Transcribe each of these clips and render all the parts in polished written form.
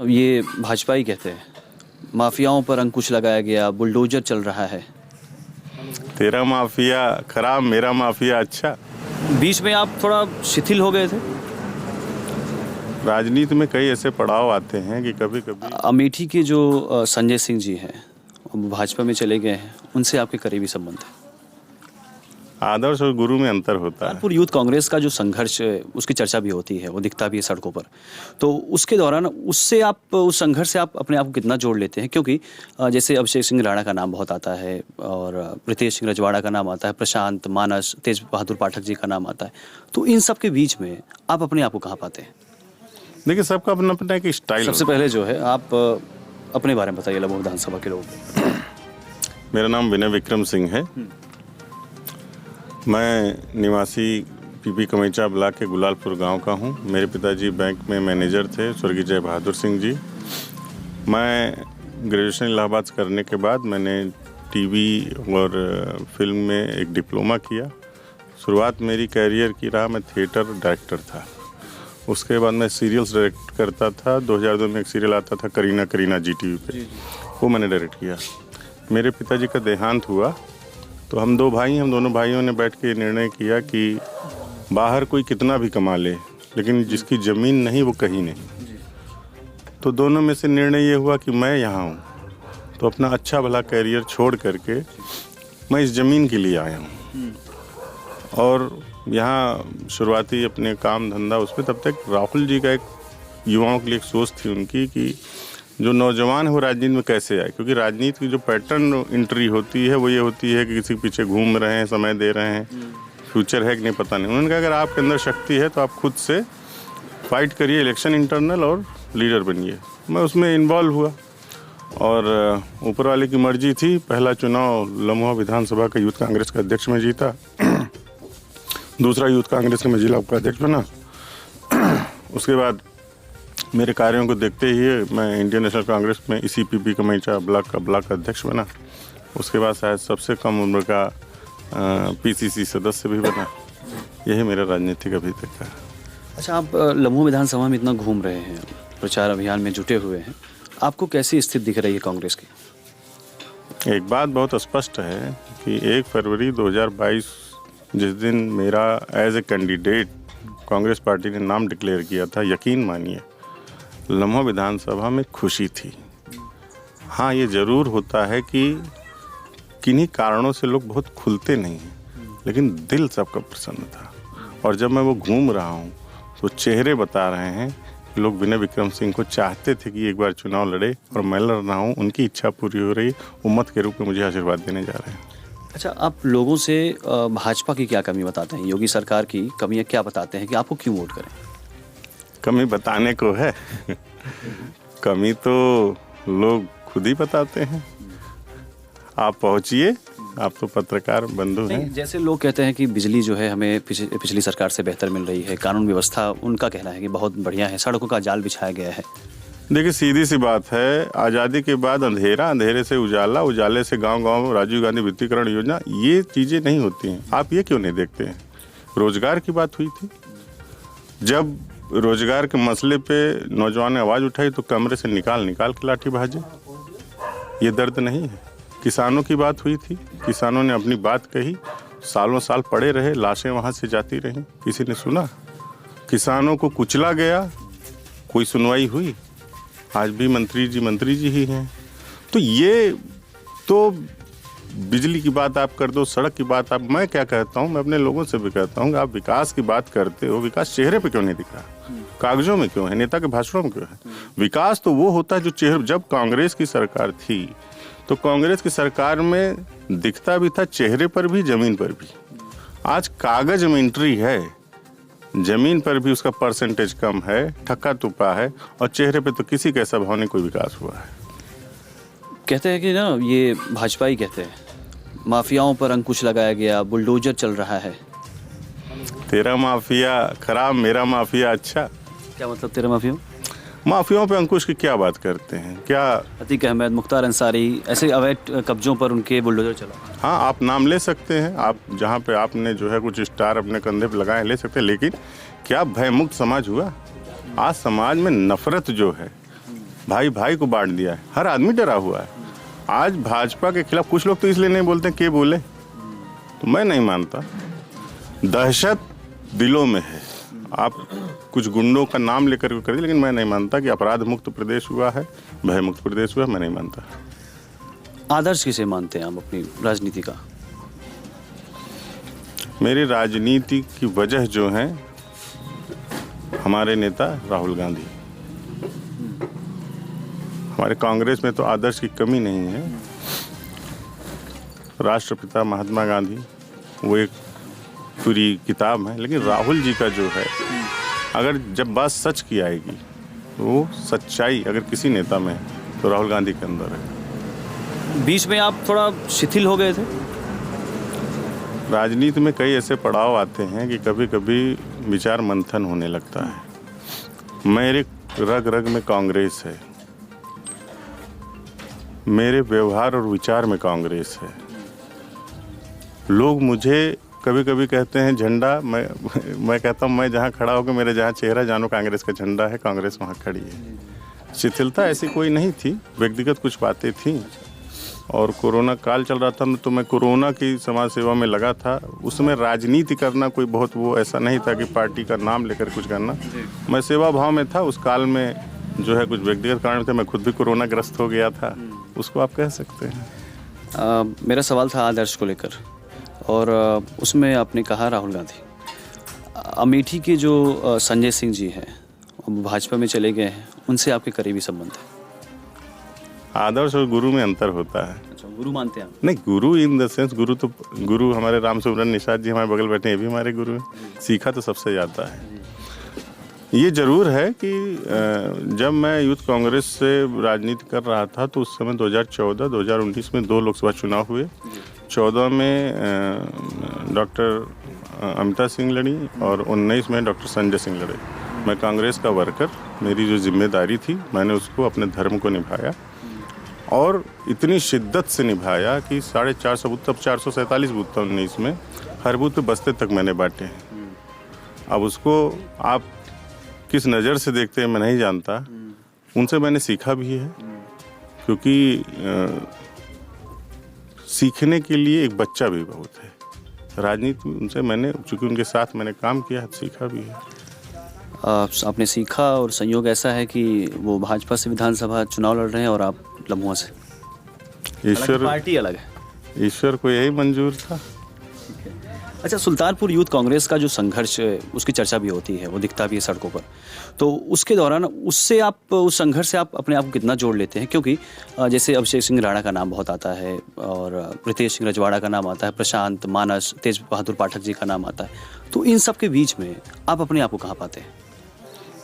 ये भाजपा ही कहते हैं, माफियाओं पर अंकुश लगाया गया, बुलडोजर चल रहा है। तेरा माफिया खराब, मेरा माफिया अच्छा। बीच में आप थोड़ा शिथिल हो गए थे। राजनीति में कई ऐसे पड़ाव आते हैं कि कभी कभी अमेठी के जो संजय सिंह जी हैं, वो भाजपा में चले गए हैं, उनसे आपके करीबी संबंध है। आदर्श और गुरु में अंतर होता है। कानपुर यूथ कांग्रेस का जो संघर्ष है, उसकी चर्चा भी होती है, वो दिखता भी है सड़कों पर। तो उसके दौरान उससे आप, उस संघर्ष से आप अपने आप को कितना जोड़ लेते हैं? क्योंकि जैसे अभिषेक सिंह राणा का नाम बहुत आता है और प्रीतेश सिंह रजवाड़ा का नाम आता है, प्रशांत, मानस, तेज बहादुर पाठक जी का नाम आता है। तो इन सब के बीच में आप अपने आप को कहाँ पाते हैं? देखिए, सबका अपना अपना एक स्टाइल। सबसे पहले जो है, आप अपने बारे में बताइए लमोह विधानसभा के लोगों को। मेरा नाम विनय विक्रम सिंह है। मैं निवासी पीपी कमैचा ब्लॉक के गुलालपुर गांव का हूं। मेरे पिताजी बैंक में मैनेजर थे, स्वर्गीय जय बहादुर सिंह जी। मैं ग्रेजुएशन इलाहाबाद करने के बाद मैंने टीवी और फिल्म में एक डिप्लोमा किया। शुरुआत मेरी कैरियर की रहा, मैं थिएटर डायरेक्टर था। उसके बाद मैं सीरियल्स डायरेक्ट करता था। 2002 में एक सीरियल आता था करीना करीना GTV पे, वो मैंने डायरेक्ट किया। मेरे पिताजी का देहांत हुआ तो हम दोनों भाइयों ने बैठ के निर्णय किया कि बाहर कोई कितना भी कमा ले, लेकिन जिसकी ज़मीन नहीं वो कहीं नहीं। तो दोनों में से निर्णय ये हुआ कि मैं यहाँ हूँ तो अपना अच्छा भला कैरियर छोड़ करके मैं इस ज़मीन के लिए आया हूँ। और यहाँ शुरुआती अपने काम धंधा उसमें, तब तक राहुल जी का एक युवाओं के लिए एक सोच थी उनकी कि जो नौजवान है वो राजनीति में कैसे आए। क्योंकि राजनीति की जो पैटर्न एंट्री होती है वो ये होती है कि किसी के पीछे घूम रहे हैं, समय दे रहे हैं, फ्यूचर है कि नहीं पता नहीं। उन्होंने कहा अगर आपके अंदर शक्ति है तो आप खुद से फाइट करिए, इलेक्शन इंटरनल और लीडर बनिए। मैं उसमें इन्वॉल्व हुआ और ऊपर वाले की मर्जी थी। पहला चुनाव लमोह विधानसभा का यूथ कांग्रेस का अध्यक्ष में जीता। दूसरा यूथ कांग्रेस का मैं जिला उपाध्यक्ष बना। उसके बाद मेरे कार्यों को देखते ही मैं इंडियन नेशनल कांग्रेस में इसी पीपी कमैचा ब्लॉक का ब्लॉक अध्यक्ष बना। उसके बाद शायद सबसे कम उम्र का PCC सदस्य भी बना। यही मेरा राजनीतिक अभी तक का। अच्छा, आप लमोह विधानसभा में इतना घूम रहे हैं, प्रचार अभियान में जुटे हुए हैं, आपको कैसी स्थिति दिख रही है कांग्रेस की? एक बात बहुत स्पष्ट है कि 1 फरवरी 2022 जिस दिन मेरा as a candidate Congress party ने नाम डिक्लेयर किया था, यकीन मानिए लमोह विधानसभा में खुशी थी। हाँ, ये ज़रूर होता है कि किन्हीं कारणों से लोग बहुत खुलते नहीं हैं, लेकिन दिल सबका प्रसन्न था। और जब मैं वो घूम रहा हूँ तो चेहरे बता रहे हैं कि लोग विनय विक्रम सिंह को चाहते थे कि एक बार चुनाव लड़े और मैं लड़ रहा हूँ। उनकी इच्छा पूरी हो रही, उम्मत के रूप में मुझे आशीर्वाद देने जा रहे हैं। अच्छा, आप लोगों से भाजपा की क्या कमी बताते हैं, योगी सरकार की कमियां क्या बताते हैं कि आपको क्यों वोट करें? कमी बताने को है कमी तो लोग खुद ही बताते हैं। आप पहुंचिए, आप तो पत्रकार बंधु हैं। जैसे लोग कहते हैं कि बिजली जो है हमें पिछली सरकार से बेहतर मिल रही है, कानून व्यवस्था उनका कहना है कि बहुत बढ़िया है, सड़कों का जाल बिछाया गया है। देखिए, सीधी सी बात है, आज़ादी के बाद अंधेरा, अंधेरे से उजाला, उजाले से गांव-गांव राजीव गांधी विद्युतीकरण योजना, ये चीज़ें नहीं होती हैं। आप ये क्यों नहीं देखते हैं? रोजगार की बात हुई थी, जब रोजगार के मसले पे नौजवान ने आवाज़ उठाई तो कमरे से निकाल के लाठी भाजे। ये दर्द नहीं है। किसानों की बात हुई थी, किसानों ने अपनी बात कही, सालों साल पड़े रहे, लाशें वहाँ से जाती रहीं, किसी ने सुना? किसानों को कुचला गया, कोई सुनवाई हुई? आज भी मंत्री जी ही हैं। तो ये तो बिजली की बात आप कर दो, सड़क की बात आप, मैं क्या कहता हूँ, मैं अपने लोगों से भी कहता हूँ, आप विकास की बात करते हो, विकास चेहरे पे क्यों नहीं दिख रहा? कागजों में क्यों है, नेता के भाषणों में क्यों है? विकास तो वो होता है जो चेहरे, जब कांग्रेस की सरकार थी तो कांग्रेस की सरकार में दिखता भी था, चेहरे पर भी, जमीन पर भी। आज कागज में एंट्री है, जमीन पर भी उसका परसेंटेज कम है, ठक्का तुप्पा है, और चेहरे पे तो किसी कैसा भाव नहीं कोई विकास हुआ है। कहते हैं कि ना, ये भाजपा ही कहते हैं, माफियाओं पर अंकुश लगाया गया, बुलडोजर चल रहा है। तेरा माफिया खराब, मेरा माफिया अच्छा। क्या मतलब तेरा माफिया? माफियाओं पे अंकुश की क्या बात करते हैं? क्या अतीक अहमद, मुख्तार अंसारी, ऐसे अवैध कब्जों पर उनके बुलडोजर चला? हाँ, आप नाम ले सकते हैं, आप जहाँ पे आपने जो है कुछ स्टार अपने कंधे पे लगाए ले सकते हैं, लेकिन क्या भयमुक्त समाज हुआ? आज समाज में नफरत जो है भाई भाई को बांट दिया है, हर आदमी डरा हुआ है। आज भाजपा के खिलाफ कुछ लोग तो इसलिए नहीं बोलते के बोले, तो मैं नहीं मानता। दहशत दिलों में है, आप कुछ गुंडों का नाम लेकर कर दिए, लेकिन मैं नहीं मानता कि अपराध मुक्त प्रदेश हुआ है, भय मुक्त प्रदेश हुआ है, मैं नहीं मानता। आदर्श किसे मानते हैं आप अपनी राजनीति का? मेरी राजनीति की वजह जो है हमारे नेता राहुल गांधी। हमारे कांग्रेस में तो आदर्श की कमी नहीं है। राष्ट्रपिता महात्मा गांधी वो एक पूरी किताब है, लेकिन राहुल जी का जो है, अगर जब बात सच की आएगी तो वो सच्चाई अगर किसी नेता में है तो राहुल गांधी के अंदर है। बीच में आप थोड़ा शिथिल हो गए थे। राजनीति में कई ऐसे पड़ाव आते हैं कि कभी कभी विचार मंथन होने लगता है। मेरे रग रग में कांग्रेस है, मेरे व्यवहार और विचार में कांग्रेस है। लोग मुझे कभी कभी कहते हैं झंडा, मैं कहता हूँ मैं जहाँ खड़ा होकर मेरे जहाँ चेहरा जानो कांग्रेस का झंडा है, कांग्रेस वहाँ खड़ी है। शिथिलता ऐसी कोई नहीं थी, व्यक्तिगत कुछ बातें थी। और कोरोना काल चल रहा था तो मैं कोरोना की समाज सेवा में लगा था। उसमें राजनीति करना कोई बहुत वो ऐसा नहीं था कि पार्टी का नाम लेकर कुछ करना। मैं सेवा भाव में था। उस काल में जो है कुछ व्यक्तिगत कारण थे, मैं खुद भी कोरोना ग्रस्त हो गया था, उसको आप कह सकते हैं। मेरा सवाल था आदर्श को लेकर, और उसमें आपने कहा राहुल गांधी। अमेठी के जो संजय सिंह जी हैं, भाजपा में चले गए हैं, उनसे आपके करीबी संबंध है? आदर्श और गुरु में अंतर होता है। अच्छा, गुरु मानते हैं आप? नहीं, गुरु इन द सेंस गुरु हमारे राम सुब्रन निषाद जी हमारे बगल बैठे हैं, ये भी हमारे गुरु हैं। सीखा तो सबसे ज़्यादा है। ये जरूर है कि जब मैं यूथ कांग्रेस से राजनीति कर रहा था तो उस समय 2014-2019 में 2 लोकसभा चुनाव हुए। 14 में डॉक्टर अमिता सिंह लड़ी और 19 में डॉक्टर संजय सिंह लड़े। मैं कांग्रेस का वर्कर, मेरी जो जिम्मेदारी थी मैंने उसको अपने धर्म को निभाया और इतनी शिद्दत से निभाया कि 450 बूथ, तब 447 बूथ था 19 में, हर बूथ पे बस्ते तक मैंने बांटे हैं। अब उसको आप किस नज़र से देखते हैं मैं नहीं जानता, उनसे मैंने सीखा भी है, क्योंकि सीखने के लिए एक बच्चा भी बहुत है। राजनीति में उनसे मैंने, चूँकि उनके साथ मैंने काम किया, सीखा भी है। आपने सीखा, और संयोग ऐसा है कि वो भाजपा से विधानसभा चुनाव लड़ रहे हैं और आप लम्हुआ से। ईश्वर, पार्टी अलग है। ईश्वर को यही मंजूर था। अच्छा, सुल्तानपुर यूथ कांग्रेस का जो संघर्ष है उसकी चर्चा भी होती है, वो दिखता भी है सड़कों पर, तो उसके दौरान उससे आप, उस संघर्ष से आप अपने आप को कितना जोड़ लेते हैं? क्योंकि जैसे अभिषेक सिंह राणा का नाम बहुत आता है, और रितेश सिंह रजवाड़ा का नाम आता है, प्रशांत, मानस, तेज बहादुर पाठक जी का नाम आता है, तो इन सब के बीच में आप अपने आप को कहाँ पाते हैं?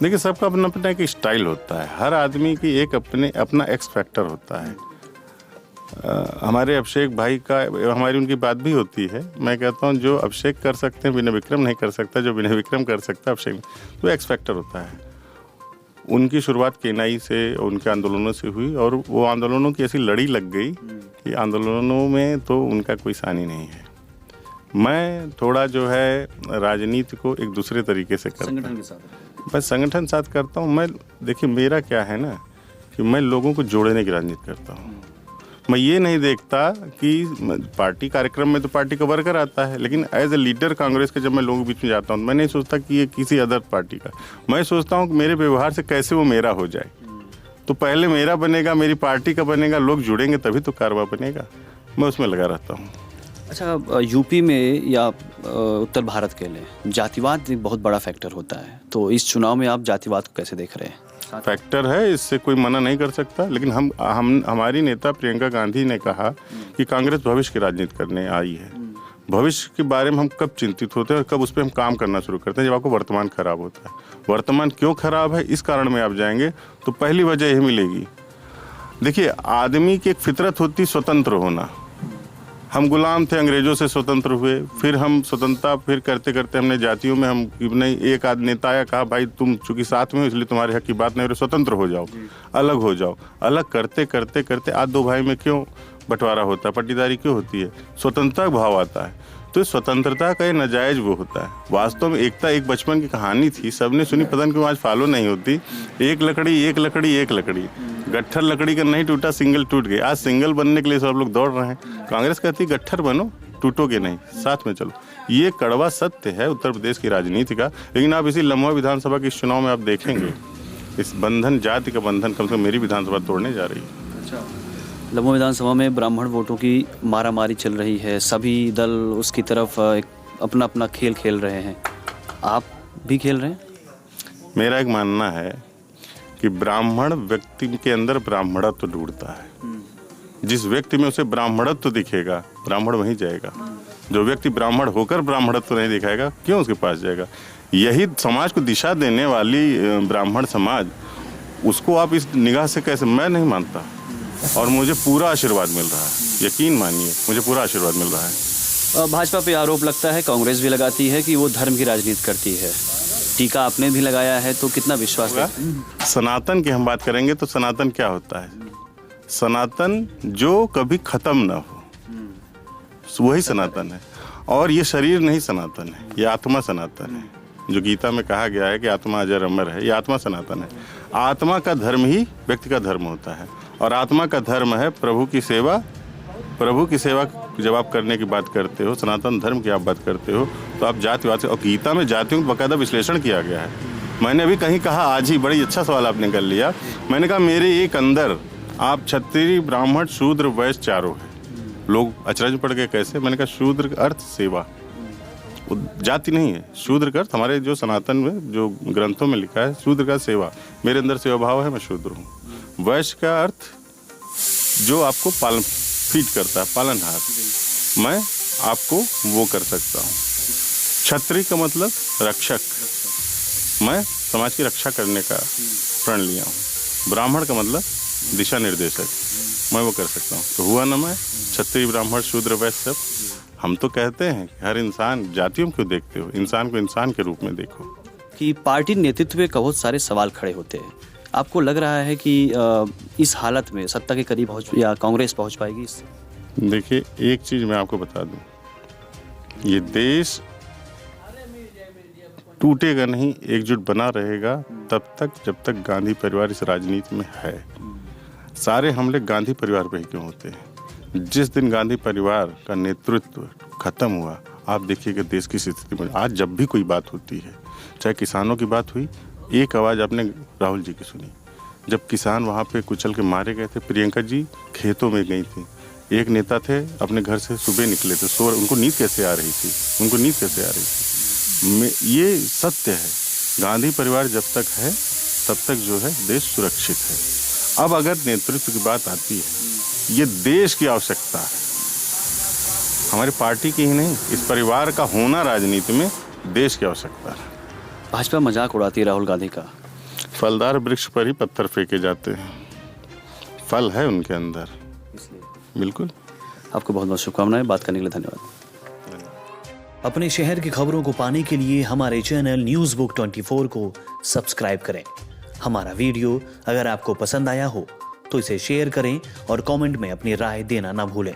देखिए, सबका अपना अपना एक स्टाइल होता है, हर आदमी की एक अपना एक्स फैक्टर होता है। हमारे अभिषेक भाई का, हमारी उनकी बात भी होती है। मैं कहता हूँ जो अभिषेक कर सकते हैं विनय विक्रम नहीं कर सकता, जो विनय विक्रम कर सकता है अभिषेक, तो एक्स फैक्टर होता है। उनकी शुरुआत केनाई से, उनके आंदोलनों से हुई, और वो आंदोलनों की ऐसी लड़ी लग गई कि आंदोलनों में तो उनका कोई सानी नहीं है। मैं थोड़ा जो है राजनीति को एक दूसरे तरीके से करता हूँ। संगठन के साथ? मैं संगठन साथ करता हूँ। मैं, देखिए मेरा क्या है ना कि मैं लोगों को जोड़ने की राजनीति करता हूँ। मैं ये नहीं देखता कि पार्टी कार्यक्रम में तो पार्टी का वर्कर आता है, लेकिन एज ए लीडर कांग्रेस के जब मैं लोगों के बीच में जाता हूँ, मैं नहीं सोचता कि ये किसी अदर पार्टी का। मैं सोचता हूँ कि मेरे व्यवहार से कैसे वो मेरा हो जाए। तो पहले मेरा बनेगा, मेरी पार्टी का बनेगा, लोग जुड़ेंगे तभी तो कारवा बनेगा। मैं उसमें लगा रहता हूँ। अच्छा, यूपी में या उत्तर भारत के लिए जातिवाद एक बहुत बड़ा फैक्टर होता है, तो इस चुनाव में आप जातिवाद को कैसे देख रहे हैं? फैक्टर है, इससे कोई मना नहीं कर सकता, लेकिन हमारी नेता प्रियंका गांधी ने कहा कि कांग्रेस भविष्य की राजनीति करने आई है। भविष्य के बारे में हम कब चिंतित होते हैं और कब उस पर हम काम करना शुरू करते हैं? जब आपको वर्तमान खराब होता है। वर्तमान क्यों खराब है, इस कारण में आप जाएंगे तो पहली वजह यही मिलेगी। देखिए, आदमी की एक फितरत होती स्वतंत्र होना। हम गुलाम थे, अंग्रेजों से स्वतंत्र हुए, फिर हम स्वतंत्रता, फिर करते करते हमने जातियों में हम नहीं, एक आध नेता आया, कहा भाई तुम चूंकि साथ में हो इसलिए तुम्हारे हक की बात नहीं हो रही, स्वतंत्र हो जाओ, अलग हो जाओ। अलग करते करते करते आज 2 भाई में क्यों बंटवारा होता है, पट्टीदारी क्यों होती है? स्वतंत्रता का भाव आता है। तो स्वतंत्रता का ये नाजायज वो होता है। वास्तव में एकता एक बचपन की कहानी थी, सबने सुनी, पता नहीं क्यों आज फॉलो नहीं होती। एक लकड़ी एक लकड़ी एक लकड़ी, गट्ठर लकड़ी का नहीं टूटा, सिंगल टूट गई। आज सिंगल बनने के लिए सब लोग दौड़ रहे हैं। कांग्रेस कहती है गट्ठर बनो, टूटोगे नहीं, साथ में चलो। ये कड़वा सत्य है उत्तर प्रदेश की राजनीति का। लेकिन आप इसी लम्बा विधानसभा के चुनाव में आप देखेंगे इस बंधन, जाति का बंधन कम से कम मेरी विधानसभा तोड़ने जा रही है। अच्छा, लम्बो विधानसभा में ब्राह्मण वोटों की मारामारी चल रही है, सभी दल उसकी तरफ एक अपना अपना खेल खेल रहे हैं, आप भी खेल रहे हैं? मेरा एक मानना है कि ब्राह्मण व्यक्ति के अंदर ब्राह्मणत्व ढूंढता है। जिस व्यक्ति में उसे ब्राह्मणत्व दिखेगा, ब्राह्मण वहीं जाएगा। जो व्यक्ति ब्राह्मण होकर ब्राह्मणत्व नहीं दिखाएगा, क्यों उसके पास जाएगा? यही समाज को दिशा देने वाली ब्राह्मण समाज, उसको आप इस निगाह से कैसे? मैं नहीं मानता, और मुझे पूरा आशीर्वाद मिल रहा है, यकीन मानिए मुझे पूरा आशीर्वाद मिल रहा है। भाजपा पे आरोप लगता है, कांग्रेस भी लगाती है कि वो धर्म की राजनीति करती है। टीका आपने भी लगाया है, तो कितना विश्वास है? सनातन की हम बात करेंगे तो सनातन क्या होता है? सनातन जो कभी खत्म ना हो, वही सनातन है। और ये शरीर नहीं सनातन है, ये आत्मा सनातन है। जो गीता में कहा गया है कि आत्मा अजर अमर है, ये आत्मा सनातन है। आत्मा का धर्म ही व्यक्ति का धर्म होता है, और आत्मा का धर्म है प्रभु की सेवा। प्रभु की सेवा जब आप करने की बात करते हो, सनातन धर्म की आप बात करते हो, तो आप जातिवाद से, और गीता में जातियों का बाकायदा विश्लेषण किया गया है। मैंने अभी कहीं कहा, आज ही बड़ी अच्छा सवाल आपने कर लिया, मैंने कहा मेरे एक अंदर आप क्षत्रिय ब्राह्मण शूद्र वैश्य चारों है। लोग अचरज पड़ गए, कैसे? मैंने कहा शूद्र का अर्थ सेवा, जाति नहीं है। शूद्र का अर्थ हमारे जो सनातन में जो ग्रंथों में लिखा है, शूद्र का सेवा, मेरे अंदर सेवा भाव है, मैं शूद्र हूँ। वैश्य का अर्थ जो आपको पालन फीड करता है, पालनहार, मैं आपको वो कर सकता हूँ। क्षत्रिय का मतलब रक्षक, मैं समाज की रक्षा करने का प्रण लिया हूँ। ब्राह्मण का मतलब दिशा निर्देशक, मैं वो कर सकता हूँ। तो हुआ ना, मैं क्षत्रिय ब्राह्मण शूद्र वैश्य सब। हम तो कहते हैं कि हर इंसान, जातियों को देखते हो, इंसान को इंसान के रूप में देखो। कि पार्टी नेतृत्व पे बहुत सारे सवाल खड़े होते हैं, आपको लग रहा है कि इस हालत में सत्ता के करीब या कांग्रेस पहुंच पाएगी? देखिए, एक चीज़ मैं आपको बता दूं, ये देश टूटेगा नहीं, एकजुट बना रहेगा तब तक जब तक गांधी परिवार इस राजनीति में है। सारे हमले गांधी परिवार पे ही क्यों होते हैं? जिस दिन गांधी परिवार का नेतृत्व खत्म हुआ, आप देखिएगा देश की स्थिति में। आज जब भी कोई बात होती है, चाहे किसानों की बात हुई, एक आवाज़ आपने राहुल जी की सुनी। जब किसान वहाँ पे कुचल के मारे गए थे, प्रियंका जी खेतों में गई थी। एक नेता थे, अपने घर से सुबह निकले थे, सो उनको नींद कैसे आ रही थी, उनको नींद कैसे आ रही थी। ये सत्य है, गांधी परिवार जब तक है तब तक जो है देश सुरक्षित है। अब अगर नेतृत्व की बात आती है, ये देश की आवश्यकता है, हमारी पार्टी की ही नहीं, इस परिवार का होना राजनीति में देश की आवश्यकता है। भाजपा मजाक उड़ाती है राहुल गांधी का। फलदार वृक्ष पर ही पत्थर फेंके जाते हैं, फल है उनके अंदर, बिल्कुल। आपको बहुत बहुत शुभकामनाएं, बात करने के लिए धन्यवाद। अपने शहर की खबरों को पाने के लिए हमारे चैनल न्यूज़ बुक 24 को सब्सक्राइब करें। हमारा वीडियो अगर आपको पसंद आया हो तो इसे शेयर करें और कमेंट में अपनी राय देना ना भूलें।